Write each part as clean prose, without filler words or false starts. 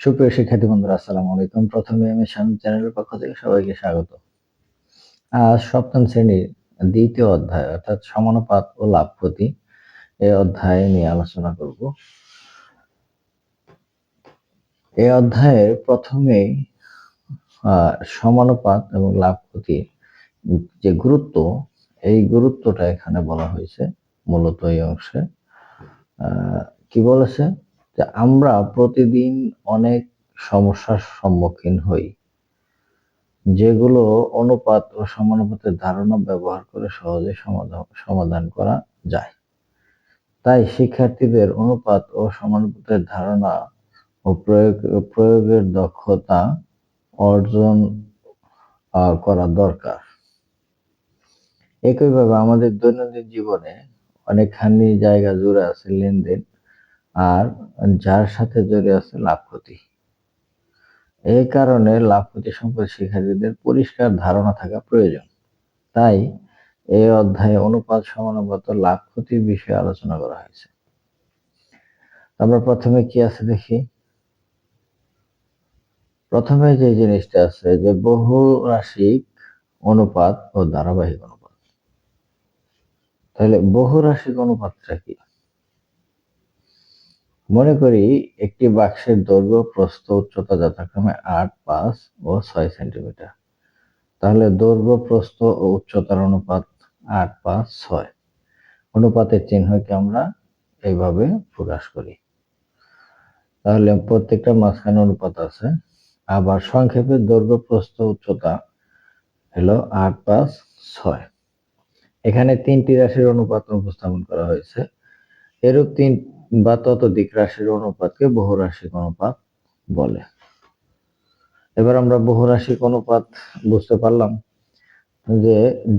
সুপ্রিয় শিক্ষার্থী বন্ধুরা, আসসালামু আলাইকুম। প্রথমে আমি শান্ত চ্যানেলের পক্ষ থেকে সবাইকে স্বাগত। আজ সপ্তম শ্রেণীর দ্বিতীয় অধ্যায় অর্থাৎ সমানুপাত ও লাভ ক্ষতি এই অধ্যায় নিয়ে আলোচনা করব। এই অধ্যায়ের প্রথমেই সমানুপাত এবং লাভ ক্ষতির যে গুরুত্ব, এই গুরুত্বটা এখানে বলা হয়েছে। মূলত এই অংশে কি বলেছে যে আমরা প্রতিদিন অনেক সমস্যার সম্মুখীন হই, যেগুলো অনুপাত ও সমানুপাতের ধারণা ব্যবহার করে সহজে সমাধান করা যায়। তাই শিক্ষার্থীদের অনুপাত ও সমানুপাতের ধারণা ও প্রয়োগের দক্ষতা অর্জন করা দরকার। একইভাবে আমাদের দৈনন্দিন জীবনে অনেকখানি জায়গা জুড়ে আছে লেনদেন, আর যার সাথে জড়িয়ে আছে লাভ ক্ষতি। এই কারণে লাভ ক্ষতি সম্পর্কে শিক্ষার্থীদের পরিষ্কার ধারণা থাকা প্রয়োজন। তাই এই অধ্যায়ে অনুপাত, সমানুপাত ও লাভ ক্ষতির বিষয়ে আলোচনা করা হয়েছে। আমরা প্রথমে কি আছে দেখি। প্রথমে যে জিনিসটা আছে যে বহুরাশিক অনুপাত ও ধারাবাহিক অনুপাত। তাহলে বহুরাশিক অনুপাতটা কি? মনে করি একটি বাক্সের দৈর্ঘ্য, প্রস্থ, উচ্চতা যথাক্রমে 8, 5 ও 6 সেন্টিমিটার। তাহলে দৈর্ঘ্য, প্রস্থ ও উচ্চতার অনুপাত 8, 5, 6। অনুপাতের চিহ্নকে আমরা এইভাবে প্রকাশ করি। তাহলে প্রত্যেকটা মাঝখানে অনুপাত আছে। আবার সংক্ষেপে দৈর্ঘ্য, প্রস্থ, উচ্চতা হলো 8, 5, 6। এখানে তিনটি রাশির অনুপাত উপস্থাপন করা হয়েছে। এরূপ তিন বা ততোধিক রাশির অনুপাতকে বহুরাশিক অনুপাত বলে। এবার আমরা বহুরাশিক অনুপাত বুঝতে পারলাম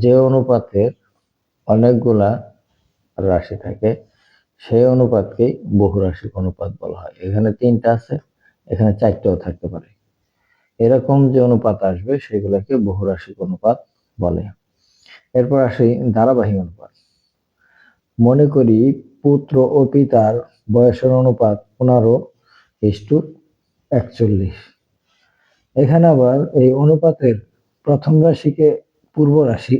যে অনুপাতের অনেকগুলা রাশি থাকে, সেই অনুপাতকেই বহুরাশিক অনুপাত বলা হয়। এখানে তিনটা আছে, এখানে চারটেও থাকতে পারে। এরকম যে অনুপাত আসবে সেগুলোকে বহুরাশিক অনুপাত বলে। এরপর আসি ধারাবাহিক অনুপাত। মনে করি পুত্র ও পিতার বয়সের অনুপাত 15:41। এখানে আবার এই অনুপাতের প্রথম রাশিকে পূর্ব রাশি,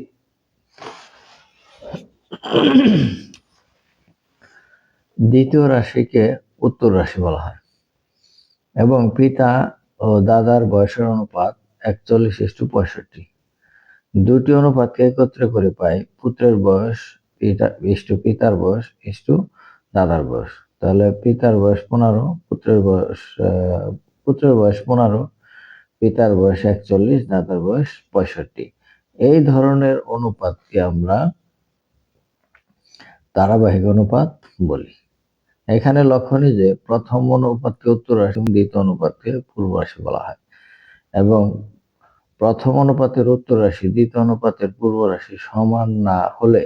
দ্বিতীয় রাশিকে উত্তর রাশি বলা হয় এবং পিতা ও দাদার বয়সের অনুপাত 41:65। দুটি অনুপাতকে একত্রে করে পাই পুত্রের বয়স পিতার বয়স দাদার বয়স। তাহলে পিতার বয়স 15, পুত্রের বয়স 15, পিতার বয়স 41, দাদার বয়স 65। এই ধরনের অনুপাতকে আমরা ধারাবাহিক অনুপাত বলি। এখানে লক্ষণীয় যে প্রথম অনুপাতকে উত্তর রাশি, দ্বিতীয় অনুপাতকে পূর্ব রাশি বলা হয় এবং প্রথম অনুপাতের উত্তর রাশি, দ্বিতীয় অনুপাতের পূর্ব রাশি সমান না হলে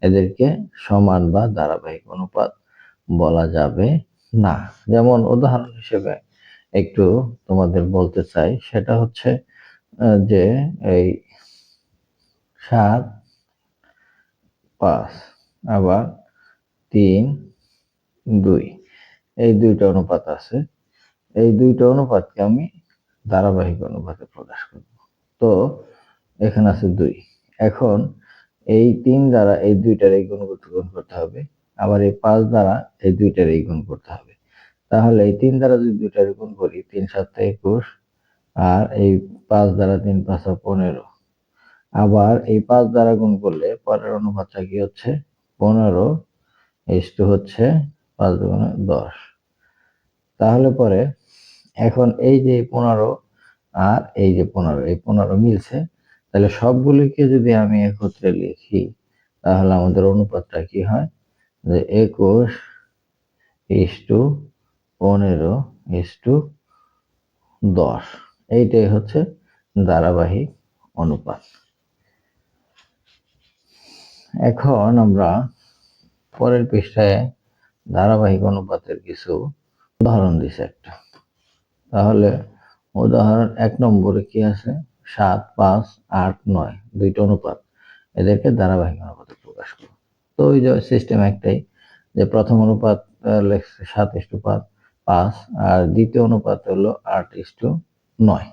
এদেরকে সমান বা ধারাবাহিক অনুপাত বলা যাবে না। যেমন উদাহরণ হিসেবে একটু তোমাদের বলতে চাই, সেটা হচ্ছে যে এই 7, 5 আবার 3, 2 এই দুইটা অনুপাত আছে। এই দুইটা অনুপাতকে আমি ধারাবাহিক অনুপাতে প্রকাশ করব। তো এখানে আছে 2। এখন এই 3 দ্বারা এই দুইটার এই গুণ করতে হবে, আবার এই 5 দ্বারা এই দুইটার এই গুণ করতে হবে। তাহলে এই 3 দ্বারা যদি দুইটার গুণ করি, 3 7 21, আর এই 5 দ্বারা 3 5 15। আবার এই 5 দ্বারা গুণ করলে পরের অনুপাতটা কি হচ্ছে 15 হচ্ছে 5 গুণে 10। তাহলে পরে এখন এই যে 15 আর এই যে 15, এই 15 মিলছে। তাহলে সবগুলিকে যদি আমি একত্রে লিখি তাহলে আমাদের অনুপাতটা কি হয় যে 21:15:10। এইটাই হচ্ছে ধারাবাহিক অনুপাত। এখন আমরা পরের পৃষ্ঠায় ধারাবাহিক অনুপাতের কিছু উদাহরণ দিছে একটা। তাহলে উদাহরণ 1 নম্বরে কি আছে, 7, 5, 8, 9 দুইটা অনুপাত, এদেরকে ধারাবাহিক অনুপাতে প্রকাশ করব। তো ওই যে সিস্টেম একটাই, যে প্রথম অনুপাত লেখছে 7:5, 5, আর দ্বিতীয় অনুপাত হলো 8:9।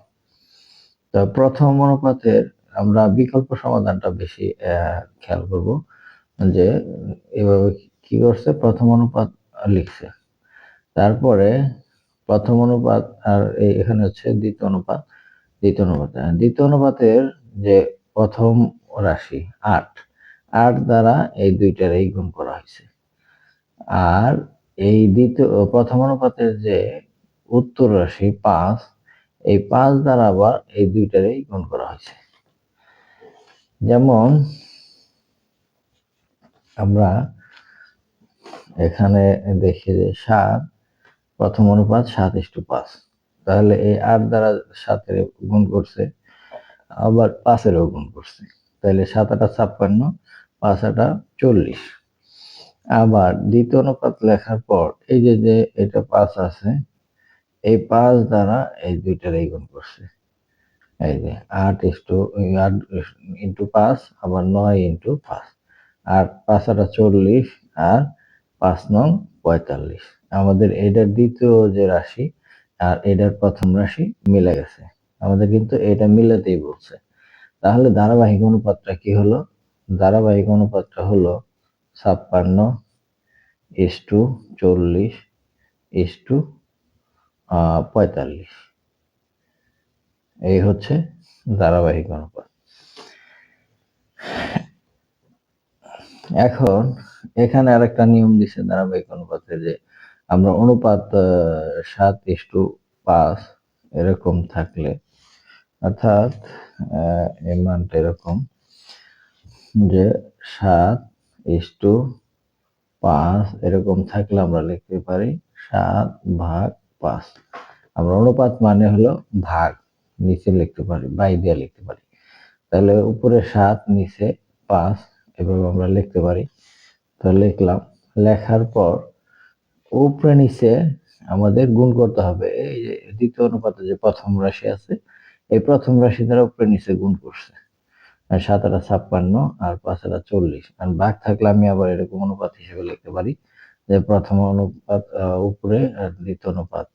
তো প্রথম অনুপাতের আমরা বিকল্প সমাধানটা বেশি খেয়াল করব, যে এভাবে কি করছে, প্রথম অনুপাত লিখছে, তারপরে প্রথম অনুপাত, আর এখানে হচ্ছে দ্বিতীয় অনুপাত। দ্বিতীয় অনুপাতের যে প্রথম রাশি 8 দ্বারা এই দুইটারই গুণ করা হয়েছে, আর এই প্রথম অনুপাতের যে উত্তর রাশি 5, এই 5 দ্বারা আবার এই দুইটারই গুণ করা হয়েছে। যেমন আমরা এখানে দেখি যে 7 প্রথম অনুপাত 7:5, তাহলে এই 8 দ্বারা 7-এর গুণ করছে, আবার 5-এরও গুণ করছে, তাহলে 7-8 56, 5-8 40। আবার দ্বিতীয় অনুপাত লেখার পর এই যে এটা 5 আছে, এই 5 দ্বারা এই দুইটারই গুণ করছে, এই যে 8:5, আবার 9:5, আর 5-8 40, আর 5-9 45। আমাদের এটার দ্বিতীয় যে রাশি আর এটার প্রথম রাশি মিলে গেছে, আমাদের কিন্তু এটা মিলাতেই বলছে। তাহলে ধারাবাহিক অনুপাতটা কি হলো? ধারাবাহিক অনুপাতটা হলো 56:40:45। এই হচ্ছে ধারাবাহিক অনুপাত। এখন এখানে আরেকটা নিয়ম দিছে ধারাবাহিক অনুপাতে, যে আমরা অনুপাত 7:5 এরকম থাকলে, অর্থাৎ এই মানটা এরকম যে 7:5 এরকম থাকলে আমরা লিখতে পারি 7/5। আমরা অনুপাত মানে হলো ভাগ, নিচে লিখতে পারি, বাই দিয়ে লিখতে পারি। তাহলে উপরে 7, নিচে 5, এভাবে আমরা লিখতে পারি। তো লিখলাম, লেখার পর উপরে নিচে আমাদের গুণ করতে হবে। এই যে দ্বিতীয় অনুপাতে যে প্রথম রাশি আছে, এই প্রথম রাশি দ্বারা উপরে নিচে গুণ করছে, 7-8 56, আর 5-8 40, আর ভাগ থাকলে আমি আবার এরকম অনুপাত হিসেবে লিখতে পারি, যে প্রথম অনুপাত উপরে আর দ্বিতীয় অনুপাত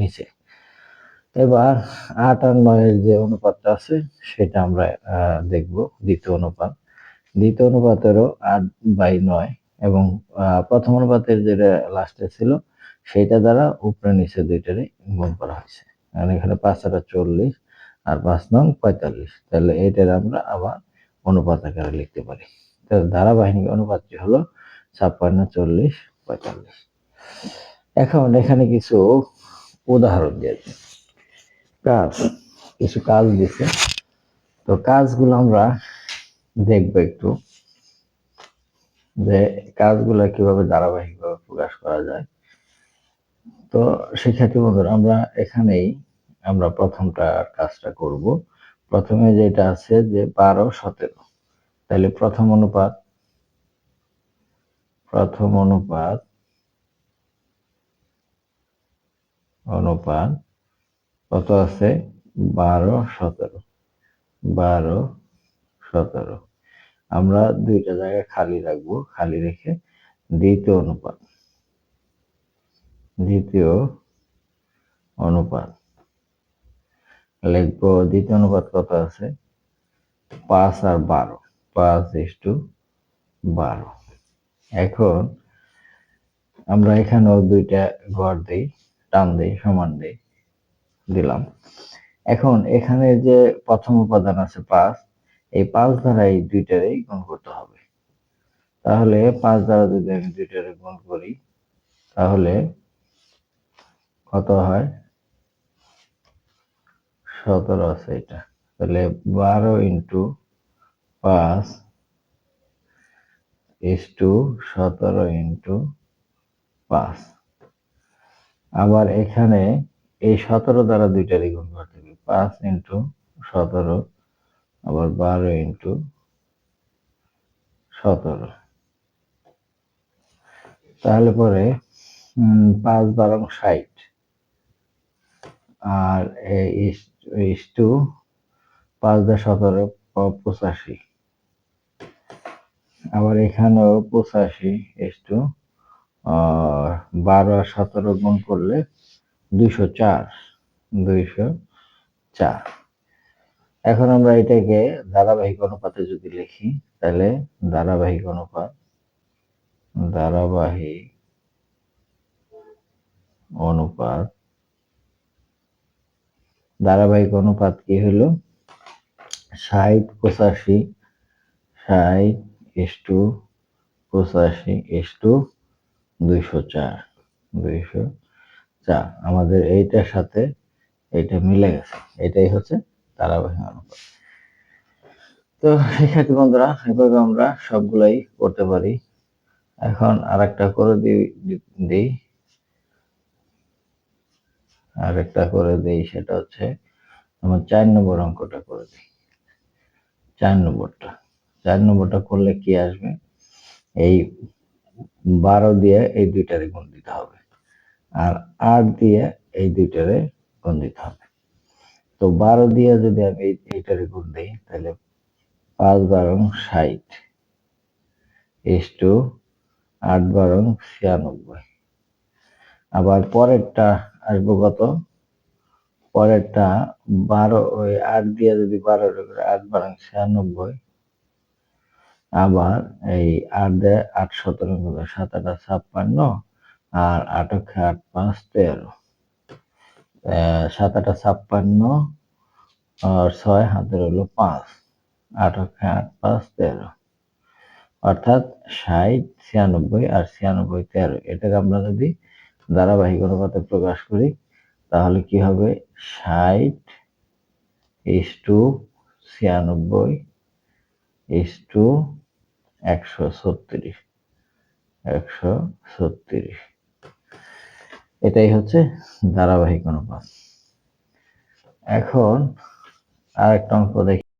নিচে। এবার 8 আর 9 এর যে অনুপাতটা আছে সেটা আমরা দেখব। দ্বিতীয় অনুপাতেরও 8/9, এবং প্রথম অনুপাতের যেটা লাস্টে ছিল সেটা দ্বারা উপরে নিচে দুইটারই গুণ করা হয়েছে। আর এখানে 5-8 40, আর 5-9 45, তাহলে এইটার আমরা আবার অনুপাত আকারে লিখতে পারি। তো ধারাবাহিক অনুপাতটি হলো 56:40:45। এখন এখানে কিছু উদাহরণ দিয়েছে, কিছু কাজ দিছে। তো কাজগুলো আমরা দেখবো একটু, যে কাজগুলো কিভাবে ধারাবাহিকভাবে প্রকাশ করা যায়। তো শিক্ষার্থী বন্ধুরা, আমরা এখানেই আমরা প্রথমটা কাজটা করব। প্রথমে যেটা আছে যে 12-17, তাহলে প্রথম অনুপাত কত আছে? 12-17। আমরা দুইটা জায়গায় খালি রাখবো, খালি রেখে দ্বিতীয় অনুপাত লিখবো। দ্বিতীয় অনুপাত কত আছে? 5 আর 12, 5:12। এখন আমরা এখানেও দুইটা ঘর দেই, টান দেই, সমান দেই, দিলাম। এখন এখানে যে প্রথম উপাদান আছে 5, এই 5 দ্বারা এই দুইটারই গুণ করতে হবে। তাহলে 5 দ্বারা যদি আমি দুইটারে গুণ করি, তাহলে কত হয়? 17 আছে এটা। তাহলে 12:5:17:5। আবার এখানে এই 17 দ্বারা দুইটারই গুণ করতে হবে, 5:17, আবার 12:17। তাহলে পরে 5-12-60, আর 5-17-85। আবার এখানেও 85:15, 12 আর 17 গুণ করলে 204। 204। এখন আমরা এটাকে ধারাবাহিক অনুপাতে যদি লিখি, তাহলে ধারাবাহিক অনুপাত ধারাবাহিক অনুপাত কি হলো? 60 85, 60 ইস্টু 85 ইস্টু 204। 204 আমাদের এইটার সাথে এইটা মিলে গেছে, এটাই হচ্ছে ধারাবাহিক অনুপাত। তো শিক্ষার্থী বন্ধুরা, এভাবে আমরা সবগুলাই করতে পারি। এখন আরেকটা করে দিই, সেটা হচ্ছে আমার 4 নম্বর অঙ্কটা করে দিই। 4 নম্বরটা করলে কি আসবে? এই 12 দিয়ে এই দুইটারে গুণ দিতে হবে, আর 8 দিয়ে এই দুইটারে গুণ দিতে হবে। তো 12 দিয়ে যদি আমি এইটারে গুণ দিই, তাহলে 5 12 60 ইস্টু 8 12 96। আবার পরেরটা আসবো কত? পরেরটা 12, ওই 8 দিয়ে যদি 12 করে 8 12 96। আবার এই 8 দিয়ে 8 17 করে 7 8 56, আর 8 8 5 13। 7 8 56, আর 6 হাতের হলো 5, 8 8 5 13। অর্থাৎ 60 96 আর 96 13। এটাকে আমরা যদি ধারাবাহিক অনুপাতে প্রকাশ করি, তাহলে কি হবে? 60 ইস্টু 96 ইস্টু 136। 136, এটাই হচ্ছে ধারাবাহিক অনুপাত। এখন আরেকটা অঙ্ক দেখি।